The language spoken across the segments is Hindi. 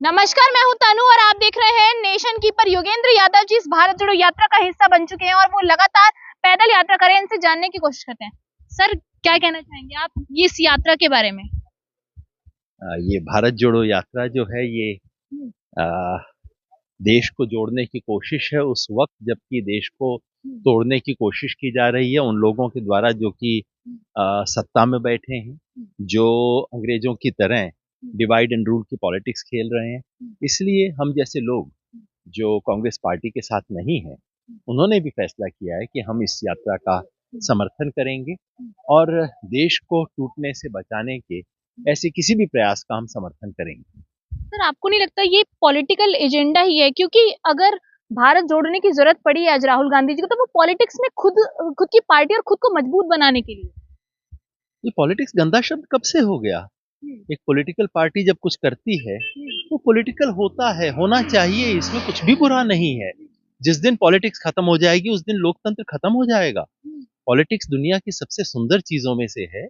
नमस्कार, मैं हूं तनु और आप देख रहे हैं नेशन कीपर। योगेंद्र यादव जी इस भारत जोड़ो यात्रा का हिस्सा बन चुके हैं और वो लगातार पैदल यात्रा करें, इनसे जानने की कोशिश करते हैं। सर, क्या कहना चाहेंगे आप इस यात्रा के बारे में? ये भारत जोड़ो यात्रा जो है ये आ, देश को जोड़ने की कोशिश है उस वक्त जबकि देश को तोड़ने की कोशिश की जा रही है उन लोगों के द्वारा जो कि सत्ता में बैठे हैं, जो अंग्रेजों की तरह डिवाइड एंड रूल की पॉलिटिक्स खेल रहे हैं। इसलिए हम जैसे लोग जो कांग्रेस पार्टी के साथ नहीं हैं, उन्होंने भी फैसला किया है कि हम इस यात्रा का समर्थन करेंगे और देश को टूटने से बचाने के ऐसे किसी भी प्रयास का हम समर्थन करेंगे। सर, आपको नहीं लगता ये पॉलिटिकल एजेंडा ही है? क्योंकि अगर भारत जोड़ने की जरूरत पड़ी है आज राहुल गांधी जी को, तो वो पॉलिटिक्स में खुद खुद की पार्टी और खुद को मजबूत बनाने के लिए। ये पॉलिटिक्स गंदा शब्द कब से हो गया? एक पॉलिटिकल पार्टी जब कुछ करती है वो पॉलिटिकल होता है, होना चाहिए, इसमें कुछ भी बुरा नहीं है। जिस दिन पॉलिटिक्स खत्म हो जाएगी उस दिन लोकतंत्र खत्म हो जाएगा। पॉलिटिक्स दुनिया की सबसे सुंदर चीजों में से है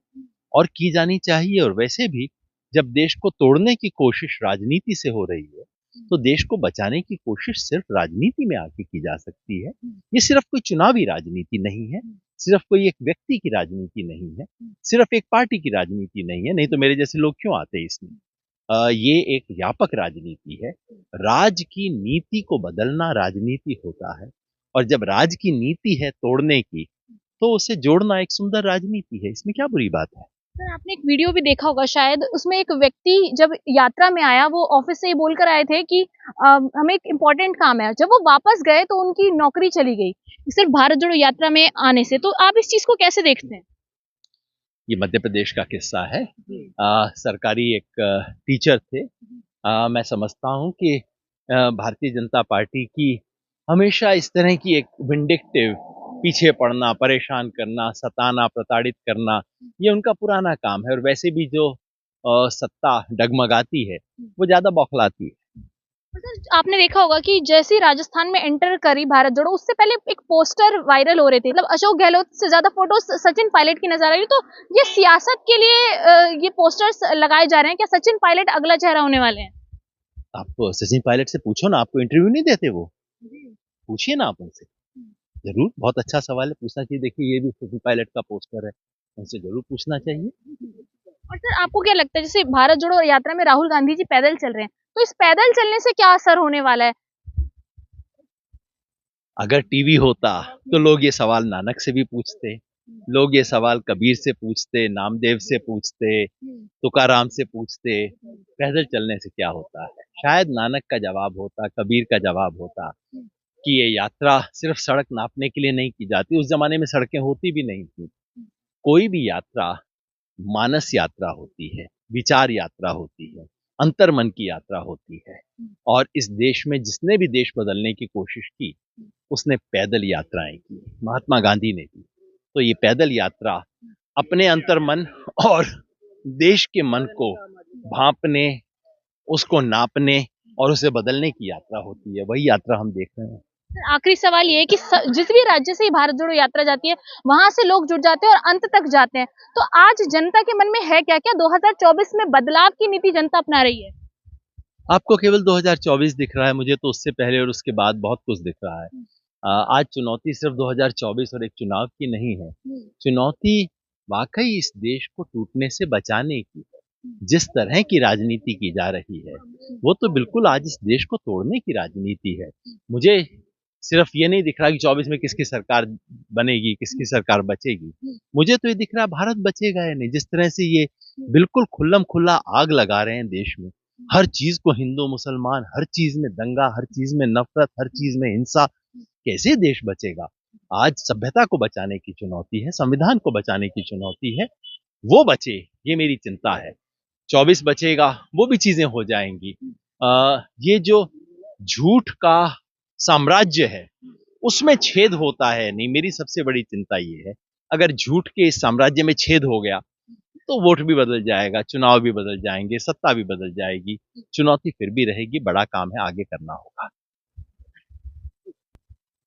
और की जानी चाहिए। और वैसे भी जब देश को तोड़ने की कोशिश राजनीति से हो रही है तो देश को बचाने की कोशिश सिर्फ राजनीति में आके की जा सकती है। ये सिर्फ कोई चुनावी राजनीति नहीं है, सिर्फ कोई एक व्यक्ति की राजनीति नहीं है, सिर्फ एक पार्टी की राजनीति नहीं है, नहीं तो मेरे जैसे लोग क्यों आते इसमें। ये एक व्यापक राजनीति है। राज की नीति को बदलना राजनीति होता है और जब राज की नीति है तोड़ने की तो उसे जोड़ना एक सुंदर राजनीति है। इसमें क्या बुरी बात है? सर, आपने एक वीडियो भी देखा होगा शायद, उसमें एक व्यक्ति जब यात्रा में आया, वो ऑफिस से ये बोलकर आए थे कि हमें एक इम्पोर्टेंट काम है। जब वो वापस गए तो उनकी नौकरी चली गई सिर्फ भारत जोड़ो यात्रा में आने से। तो आप इस चीज को कैसे देखते हैं? ये मध्य प्रदेश का किस्सा है। सरकारी एक टीचर थे। मैं समझता हूँ कि भारतीय जनता पार्टी की हमेशा इस तरह की एक विंडिक्टिव पीछे पड़ना, परेशान करना, सताना, प्रताड़ित करना, ये उनका पुराना काम है। और वैसे भी जो सत्ता डगमगाती है वो ज्यादा बौखलाती है। सर, आपने देखा होगा कि जैसे ही राजस्थान में एंटर करी भारत जोड़ो, उससे पहले एक पोस्टर वायरल हो रहे थे, मतलब अशोक गहलोत से ज्यादा फोटो सचिन पायलट की नजर आ रही। तो ये सियासत के लिए ये पोस्टर्स लगाए जा रहे हैं? क्या सचिन पायलट अगला चेहरा होने वाले हैं? आप सचिन पायलट से पूछो ना, आपको इंटरव्यू नहीं देते वो? पूछिए ना आप उनसे। जरूर, बहुत अच्छा सवाल है, पूछना चाहिए। देखिए ये भी सचिन पायलट का पोस्टर है, उनसे जरूर पूछना चाहिए। और सर, आपको क्या लगता है, जैसे भारत जोड़ो यात्रा में राहुल गांधी जी पैदल चल रहे हैं, तो इस पैदल चलने से क्या असर होने वाला है? अगर टीवी होता तो लोग ये सवाल नानक से भी पूछते, लोग ये सवाल कबीर से पूछते, नामदेव से पूछते, तुकाराम से पूछते, पैदल चलने से क्या होता है। शायद नानक का जवाब होता, कबीर का जवाब होता कि ये यात्रा सिर्फ सड़क नापने के लिए नहीं की जाती। उस जमाने में सड़कें होती भी नहीं थी। कोई भी यात्रा मानस यात्रा होती है, विचार यात्रा होती है, अंतर्मन की यात्रा होती है। और इस देश में जिसने भी देश बदलने की कोशिश की उसने पैदल यात्राएं की, महात्मा गांधी ने की। तो ये पैदल यात्रा अपने अंतर्मन और देश के मन को भांपने, उसको नापने और उसे बदलने की यात्रा होती है। वही यात्रा हम देख रहे हैं। सर, आखिरी सवाल ये है कि जिस भी राज्य से ये भारत जोड़ो यात्रा जाती है, वहां से लोग जुड़ जाते हैं और अंत तक जाते हैं। तो आज जनता के मन में है क्या? क्या 2024 में बदलाव की नीति जनता अपना रही है? आपको केवल 2024 दिख रहा है, मुझे तो उससे पहले और उसके बाद बहुत कुछ दिख रहा है। आज चुनौती सिर्फ 2024 और एक चुनाव की नहीं है। चुनौती वाकई इस देश को टूटने से बचाने की है। जिस तरह की राजनीति की जा रही है वो तो बिल्कुल आज इस देश को तोड़ने की राजनीति है। मुझे सिर्फ ये नहीं दिख रहा कि 24 में किसकी सरकार बनेगी, किसकी सरकार बचेगी। मुझे तो ये दिख रहा भारत बचेगा या नहीं। जिस तरह से ये बिल्कुल खुल्लम खुल्ला आग लगा रहे हैं देश में, हर चीज को हिंदू मुसलमान, हर चीज में दंगा, हर चीज में नफरत, हर चीज में हिंसा, कैसे देश बचेगा? आज सभ्यता को बचाने की चुनौती है, संविधान को बचाने की चुनौती है। वो बचे, ये मेरी चिंता है। 24 बचेगा वो भी चीजें हो जाएंगी। ये जो झूठ का साम्राज्य है उसमें छेद होता है नहीं, मेरी सबसे बड़ी चिंता ये है। अगर झूठ के इस साम्राज्य में छेद हो गया तो वोट भी बदल जाएगा, चुनाव भी बदल जाएंगे, सत्ता भी बदल जाएगी। चुनौती फिर भी रहेगी, बड़ा काम है, आगे करना होगा।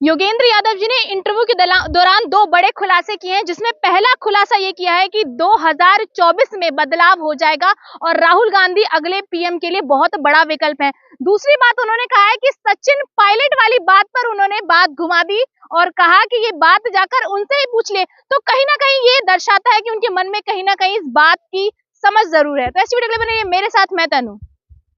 योगेंद्र यादव जी ने इंटरव्यू के दौरान दो बड़े खुलासे किए हैं, जिसमें पहला खुलासा ये किया है कि 2024 में बदलाव हो जाएगा और राहुल गांधी अगले पीएम के लिए बहुत बड़ा विकल्प है। दूसरी बात उन्होंने कहा है कि सचिन पायलट वाली बात पर उन्होंने बात घुमा दी और कहा कि ये बात जाकर उनसे ही पूछ ले। तो कहीं ना कहीं ये दर्शाता है कि उनके मन में कहीं ना कहीं इस बात की समझ जरूर है। तो ऐसी वीडियो के लिए बने रहिए मेरे साथ, मैं तनु।